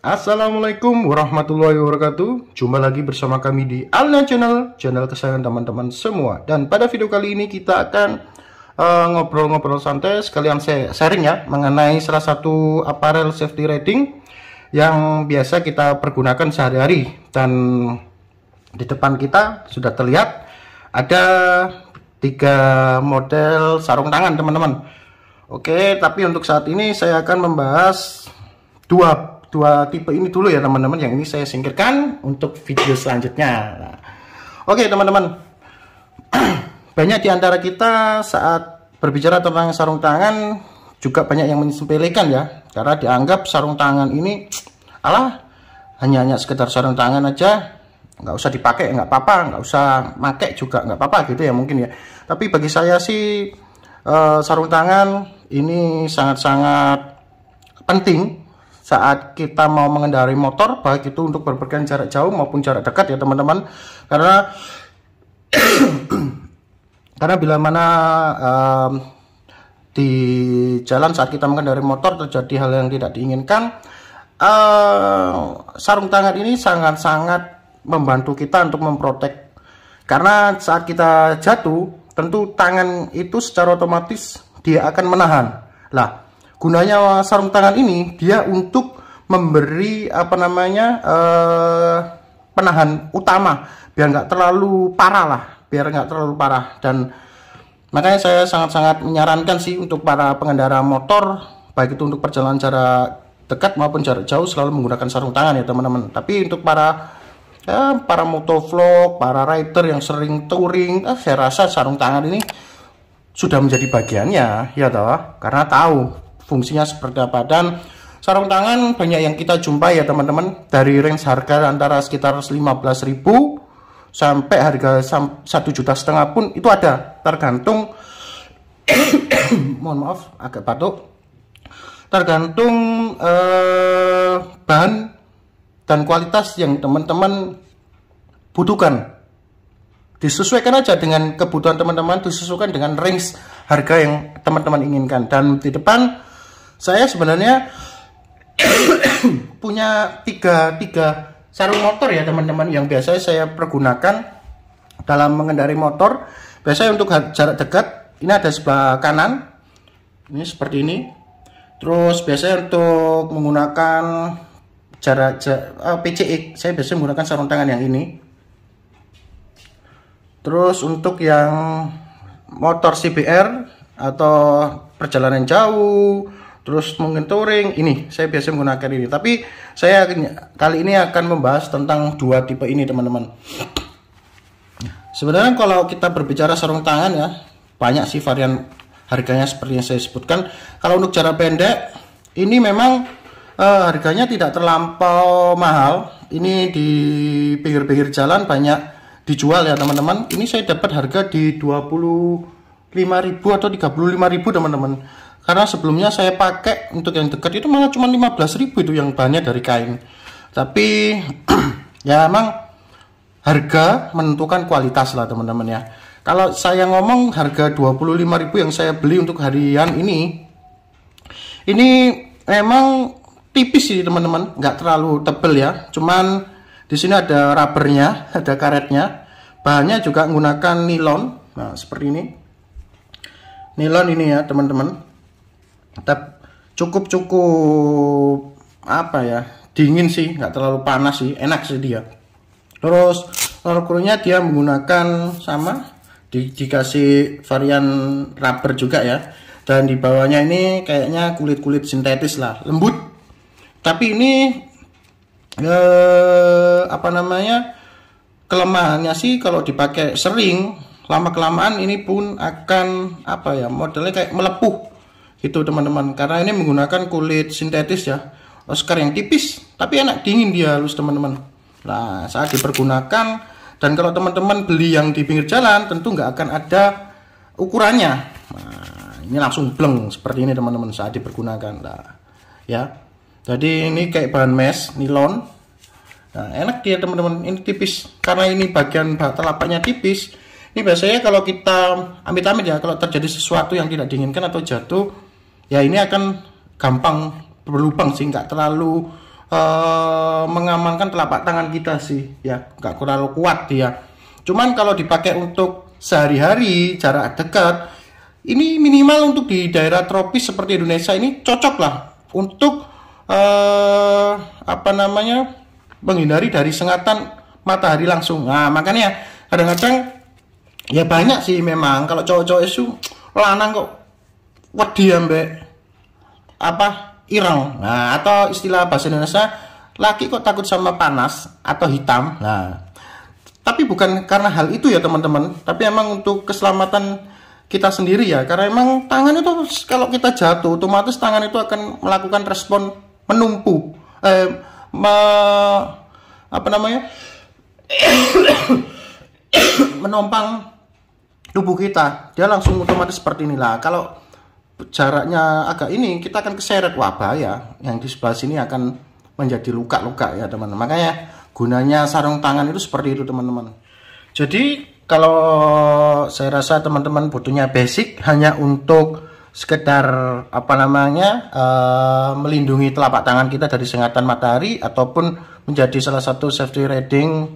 Assalamualaikum warahmatullahi wabarakatuh. Jumpa lagi bersama kami di Alna Channel, channel kesayangan teman-teman semua. Dan pada video kali ini kita akan ngobrol-ngobrol santai, sekalian sharing ya, mengenai salah satu apparel safety riding yang biasa kita pergunakan sehari-hari. Dan di depan kita sudah terlihat ada 3 model sarung tangan, teman-teman. Oke, tapi untuk saat ini saya akan membahas dua tipe ini dulu ya, teman-teman. Yang ini saya singkirkan untuk video selanjutnya. Nah, oke, teman-teman. Banyak di antara kita saat berbicara tentang sarung tangan juga banyak yang menyepelekan ya, karena dianggap sarung tangan ini hanya sekedar sarung tangan aja, nggak usah dipakai nggak apa-apa, nggak usah pakai juga nggak apa-apa gitu ya mungkin ya. Tapi bagi saya sih sarung tangan ini sangat-sangat penting saat kita mau mengendarai motor, baik itu untuk berpergian jarak jauh maupun jarak dekat ya, teman-teman. Karena bila mana di jalan saat kita mengendarai motor terjadi hal yang tidak diinginkan, sarung tangan ini sangat-sangat membantu kita untuk memprotek. Karena saat kita jatuh, tentu tangan itu secara otomatis dia akan menahan. Lah, gunanya sarung tangan ini dia untuk memberi penahan utama biar nggak terlalu parah, dan makanya saya sangat-sangat menyarankan sih untuk para pengendara motor, baik itu untuk perjalanan jarak dekat maupun jarak jauh, selalu menggunakan sarung tangan ya, teman-teman. Tapi untuk para motovlog, para rider yang sering touring, saya rasa sarung tangan ini sudah menjadi bagiannya ya toh, karena tahu fungsinya seperti apa. Dan sarung tangan banyak yang kita jumpai ya, teman-teman, dari range harga antara sekitar 15.000 sampai harga 1,5 juta pun itu ada, tergantung mohon maaf agak batuk, tergantung bahan dan kualitas yang teman-teman butuhkan. Disesuaikan aja dengan kebutuhan teman-teman, disesuaikan dengan range harga yang teman-teman inginkan. Dan di depan saya sebenarnya punya tiga sarung motor ya, teman-teman, yang biasa saya pergunakan dalam mengendarai motor. Biasanya untuk jarak dekat ini ada sebelah kanan, ini seperti ini. Terus biasanya untuk menggunakan jarak PCX, saya biasanya menggunakan sarung tangan yang ini. Terus untuk yang motor CBR atau perjalanan jauh, terus mungkin touring, ini saya biasa menggunakan ini. Tapi saya kali ini akan membahas tentang 2 tipe ini, teman-teman. Sebenarnya kalau kita berbicara sarung tangan ya, banyak sih varian harganya seperti yang saya sebutkan. Kalau untuk jarak pendek ini memang harganya tidak terlampau mahal. Ini di pinggir-pinggir jalan banyak dijual ya, teman-teman. Ini saya dapat harga di 25.000 atau 35.000, teman-teman. Karena sebelumnya saya pakai untuk yang dekat itu malah cuma 15.000 itu yang bahannya dari kain. Tapi ya emang harga menentukan kualitas lah, teman-teman ya. Kalau saya ngomong harga 25.000 yang saya beli untuk harian ini memang tipis sih, teman-teman, nggak terlalu tebel ya. Cuman di sini ada rubbernya, ada karetnya. Bahannya juga menggunakan nilon. Nah, seperti ini. Nilon ini ya, teman-teman. Cukup dingin sih, nggak terlalu panas sih, enak sih dia. Terus ukurnya dia menggunakan sama, dikasih varian rubber juga ya. Dan di bawahnya ini kayaknya kulit sintetis lah, lembut. Tapi ini kelemahannya sih kalau dipakai sering, lama-kelamaan ini pun akan modelnya kayak melepuh gitu, teman-teman. Karena ini menggunakan kulit sintetis ya, Oscar yang tipis tapi enak, dingin dia, halus, teman-teman. Nah, saat dipergunakan, dan kalau teman-teman beli yang di pinggir jalan tentu nggak akan ada ukurannya. Nah, ini langsung bleng seperti ini, teman-teman, saat dipergunakan. Nah, ya. Jadi ini kayak bahan mesh nilon. Nah, enak dia, teman-teman. Ini tipis karena ini bagian telapaknya tipis. Ini biasanya kalau kita amit-amit ya, kalau terjadi sesuatu yang tidak diinginkan atau jatuh, ya ini akan gampang berlubang sih, nggak terlalu mengamankan telapak tangan kita sih ya, nggak terlalu kuat dia. Cuman kalau dipakai untuk sehari-hari jarak dekat, ini minimal untuk di daerah tropis seperti Indonesia ini cocok lah untuk menghindari dari sengatan matahari langsung. Nah makanya kadang-kadang ya banyak sih memang kalau cowok-cowok itu lanang kok wedi ambek ireng. Nah, atau istilah bahasa Indonesia, laki kok takut sama panas atau hitam. Nah, tapi bukan karena hal itu ya teman-teman, tapi emang untuk keselamatan kita sendiri ya. Karena emang tangan itu kalau kita jatuh, otomatis tangan itu akan melakukan respon menumpu, menompang tubuh kita. Dia langsung otomatis seperti inilah. Kalau jaraknya agak ini, kita akan keseret, wah bahaya. Yang di sebelah sini akan menjadi luka-luka ya teman-teman. Makanya gunanya sarung tangan itu seperti itu teman-teman. Jadi kalau saya rasa teman-teman butuhnya basic hanya untuk sekedar melindungi telapak tangan kita dari sengatan matahari, ataupun menjadi salah satu safety riding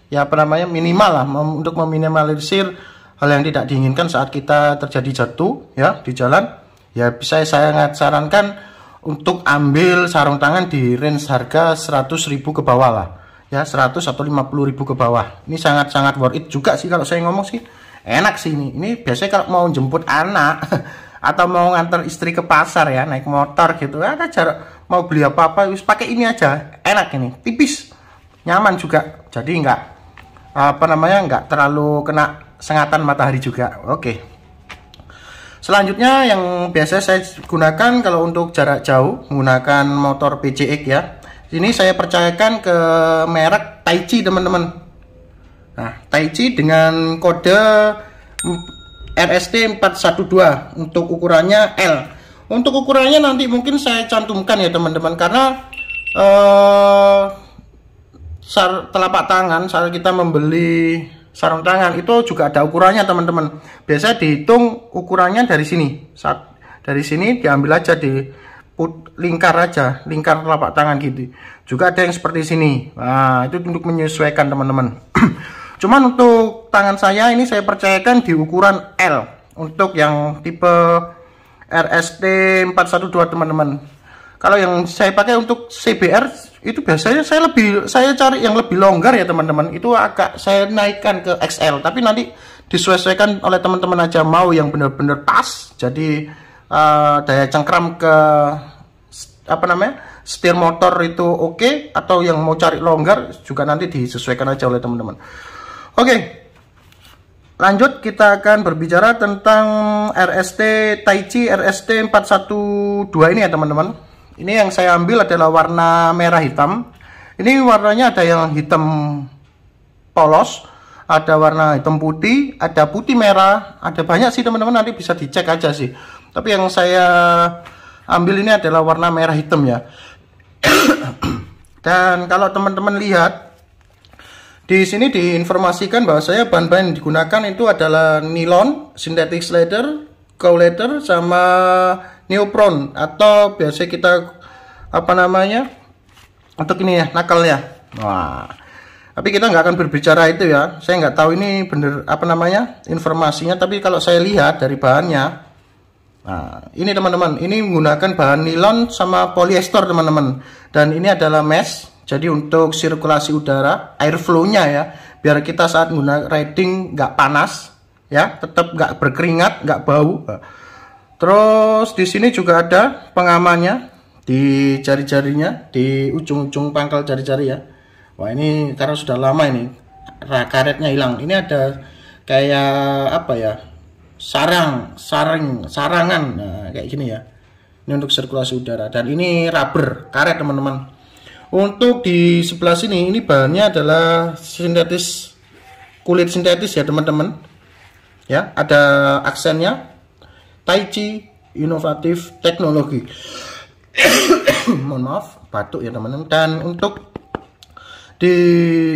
ya minimal lah untuk meminimalisir hal yang tidak diinginkan saat kita terjadi jatuh ya di jalan. Ya bisa saya sarankan untuk ambil sarung tangan di range harga 100.000 ke bawah lah ya, 100 atau 50.000 ke bawah. Ini sangat-sangat worth it juga sih kalau saya ngomong sih, enak sih ini biasanya kalau mau jemput anak atau mau ngantar istri ke pasar ya, naik motor gitu, ada jarak mau beli apa-apa wis pakai ini aja, enak ini, tipis, nyaman juga, jadi nggak terlalu kena sengatan matahari juga. Oke. Selanjutnya yang biasa saya gunakan kalau untuk jarak jauh menggunakan motor PCX ya. Ini saya percayakan ke merek Taichi teman-teman. Nah, Taichi dengan kode RST 412 untuk ukurannya L. Untuk ukurannya nanti mungkin saya cantumkan ya teman-teman, karena telapak tangan saat kita membeli sarung tangan itu juga ada ukurannya teman-teman. Biasa dihitung ukurannya dari sini. Dari sini diambil aja, di lingkar aja, lingkar telapak tangan gitu. Juga ada yang seperti sini. Nah, itu untuk menyesuaikan teman-teman. Cuman untuk tangan saya ini saya percayakan di ukuran L untuk yang tipe RST 412 teman-teman. Kalau yang saya pakai untuk CBR itu biasanya saya cari yang lebih longgar ya teman-teman. Itu agak saya naikkan ke XL, tapi nanti disesuaikan oleh teman-teman aja, mau yang benar-benar pas. Jadi daya cengkram ke setir motor itu oke, atau yang mau cari longgar juga nanti disesuaikan aja oleh teman-teman. Oke. Lanjut kita akan berbicara tentang RST Taichi RST 412 ini ya teman-teman. Ini yang saya ambil adalah warna merah hitam. Ini warnanya ada yang hitam polos, ada warna hitam putih, ada putih merah, ada banyak sih teman-teman, nanti bisa dicek aja sih. Tapi yang saya ambil ini adalah warna merah hitam ya. Dan kalau teman-teman lihat di sini diinformasikan bahwa saya bahan-bahan yang digunakan itu adalah nilon, synthetic leather, cow leather, sama neopron, atau biasa kita untuk ini ya, knuckle ya. Wah, tapi kita nggak akan berbicara itu ya. Saya nggak tahu ini bener informasinya, tapi kalau saya lihat dari bahannya, nah ini teman-teman, ini menggunakan bahan nilon sama polyester teman-teman, dan ini adalah mesh. Jadi untuk sirkulasi udara, airflow-nya ya, biar kita saat menggunakan riding nggak panas ya, tetap nggak berkeringat, nggak bau. Terus di sini juga ada pengamannya di jari-jarinya, di ujung-ujung pangkal jari-jari ya. Wah ini karena sudah lama ini karetnya hilang. Ini ada kayak sarangan, nah, kayak gini ya. Ini untuk sirkulasi udara, dan ini rubber karet teman-teman. Untuk di sebelah sini ini bahannya adalah kulit sintetis ya teman-teman. Ya, ada aksennya Taichi Inovatif Teknologi. Mohon maaf, batuk ya teman-teman. Dan untuk di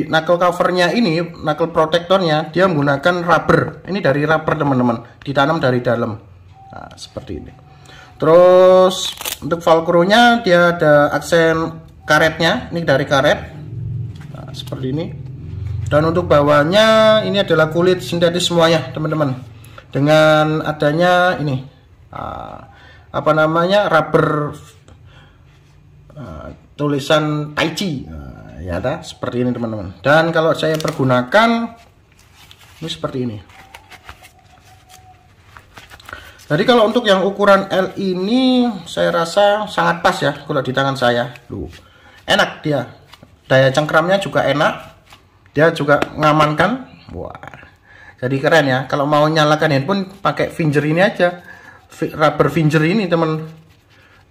knuckle covernya ini, knuckle protectornya, dia menggunakan rubber. Ini dari rubber teman-teman, ditanam dari dalam. Nah, seperti ini. Terus untuk velcro-nya dia ada aksen karetnya, ini dari karet. Nah, seperti ini. Dan untuk bawahnya ini adalah kulit sintetis semuanya, teman-teman. Dengan adanya ini apa namanya, rubber tulisan Taichi. Ya, seperti ini teman-teman. Dan kalau saya pergunakan ini seperti ini. Jadi kalau untuk yang ukuran L ini saya rasa sangat pas ya kalau di tangan saya. Enak dia. Daya cengkramnya juga enak. Dia juga ngamankan. Wah. Jadi keren ya. Kalau mau nyalakan handphone pakai finger ini aja. Rubber finger ini, teman.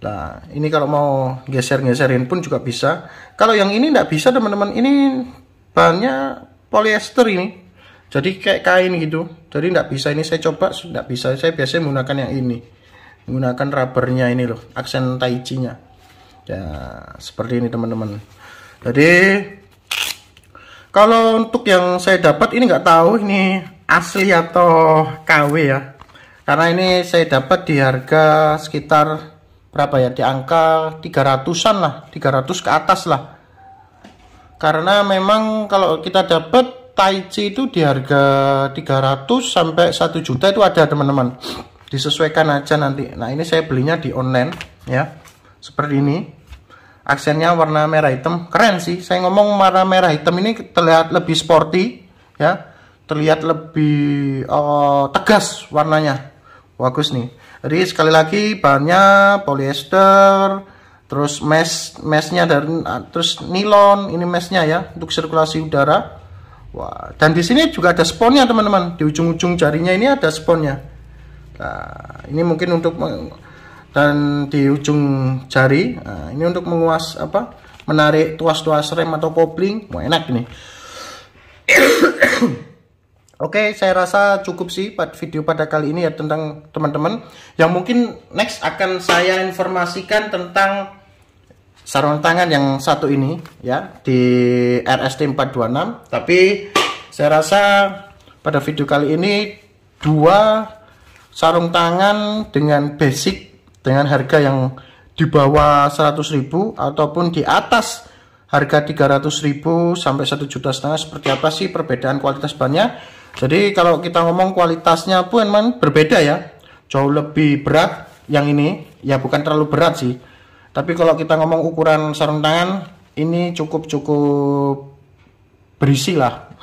Nah, ini kalau mau geser-geser handphone juga bisa. Kalau yang ini nggak bisa, teman-teman. Ini bahannya polyester ini. Jadi kayak kain gitu. Jadi nggak bisa. Ini saya coba nggak bisa. Saya biasanya menggunakan yang ini. Menggunakan rubbernya ini loh. Aksen Taichi-nya. Ya, seperti ini teman-teman. Jadi kalau untuk yang saya dapat ini nggak tahu ini asli atau KW ya. Karena ini saya dapat di harga sekitar berapa ya? Di angka 300-an lah, 300 ke atas lah. Karena memang kalau kita dapat Taichi itu di harga 300 sampai 1 juta itu ada, teman-teman. Disesuaikan aja nanti. Nah, ini saya belinya di online ya. Seperti ini. Aksennya warna merah hitam, keren sih. Saya ngomong warna merah hitam ini terlihat lebih sporty ya, terlihat lebih tegas warnanya, bagus nih. Jadi sekali lagi bahannya polyester, terus meshnya dari terus nilon, ini meshnya ya untuk sirkulasi udara. Wah, dan di sini juga ada sponnya teman-teman, di ujung-ujung jarinya ini ada sponnya. Nah, ini mungkin untuk dan di ujung jari, nah, ini untuk menguas menarik tuas-tuas rem atau kopling. Wah, enak ini. Oke, saya rasa cukup sih video pada kali ini ya tentang teman-teman. Yang mungkin next akan saya informasikan tentang sarung tangan yang satu ini ya, di RST 426. Tapi saya rasa pada video kali ini 2 sarung tangan dengan basic, dengan harga yang di bawah 100.000 ataupun di atas harga 300.000 sampai 1,5 juta seperti apa sih perbedaan kualitas bahannya. Jadi kalau kita ngomong kualitasnya pun memang berbeda ya, jauh lebih berat yang ini ya, bukan terlalu berat sih, tapi kalau kita ngomong ukuran sarung tangan ini cukup berisi lah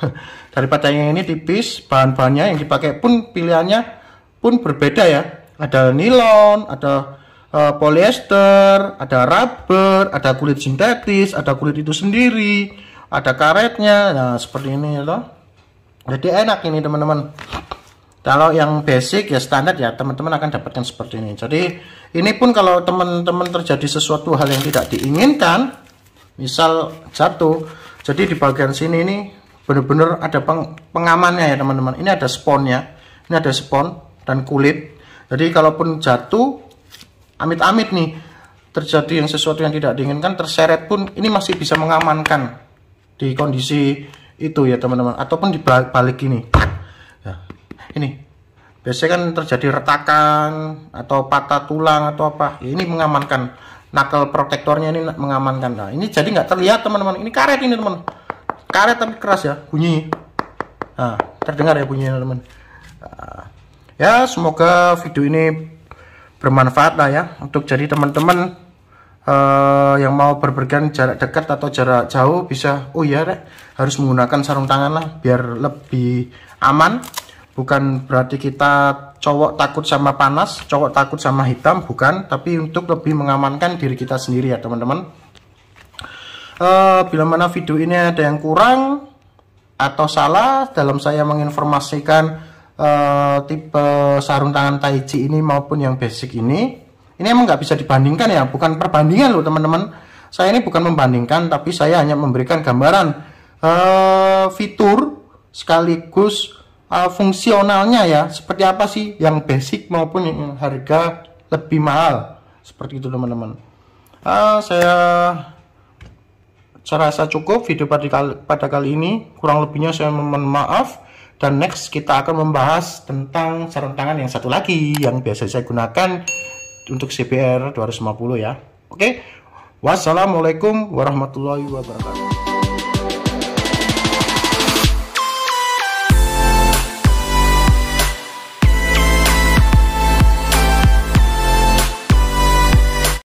daripada yang ini tipis. Bahan-bahannya yang dipakai pun pilihannya pun berbeda ya. Ada nilon, ada polyester, ada rubber, ada kulit sintetis, ada kulit itu sendiri, ada karetnya. Nah, seperti ini ya toh. Jadi enak ini teman-teman. Kalau yang basic ya standar ya, teman-teman akan dapatkan seperti ini. Jadi ini pun kalau teman-teman terjadi sesuatu hal yang tidak diinginkan, misal jatuh, jadi di bagian sini ini benar-benar ada pengamannya ya teman-teman. Ini ada sponnya, ini ada spon dan kulit. Jadi kalaupun jatuh, amit-amit nih terjadi yang sesuatu yang tidak diinginkan, terseret pun ini masih bisa mengamankan di kondisi itu ya teman-teman. Ataupun dibalik ini ya, ini biasanya kan terjadi retakan atau patah tulang atau apa ya, ini mengamankan. Knuckle protektornya ini mengamankan. Nah, ini jadi nggak terlihat teman-teman. Ini karet ini teman, karet tapi keras ya bunyi. Nah, terdengar ya bunyinya teman. Nah, ya semoga video ini bermanfaat lah ya, untuk jadi teman-teman yang mau berpergian jarak dekat atau jarak jauh bisa, oh ya Rek, harus menggunakan sarung tangan lah biar lebih aman. Bukan berarti kita cowok takut sama panas, cowok takut sama hitam, bukan, tapi untuk lebih mengamankan diri kita sendiri ya teman-teman. Bila mana video ini ada yang kurang atau salah dalam saya menginformasikan tipe sarung tangan Taichi ini maupun yang basic ini emang nggak bisa dibandingkan ya, bukan perbandingan loh teman-teman. Saya ini bukan membandingkan, tapi saya hanya memberikan gambaran fitur sekaligus fungsionalnya ya, seperti apa sih yang basic maupun yang harga lebih mahal, seperti itu teman-teman. Saya rasa cukup video pada kali ini, kurang lebihnya saya mohon maaf. Dan next kita akan membahas tentang sarung tangan yang satu lagi yang biasa saya gunakan untuk CBR 250 ya. Oke, Wassalamualaikum warahmatullahi wabarakatuh.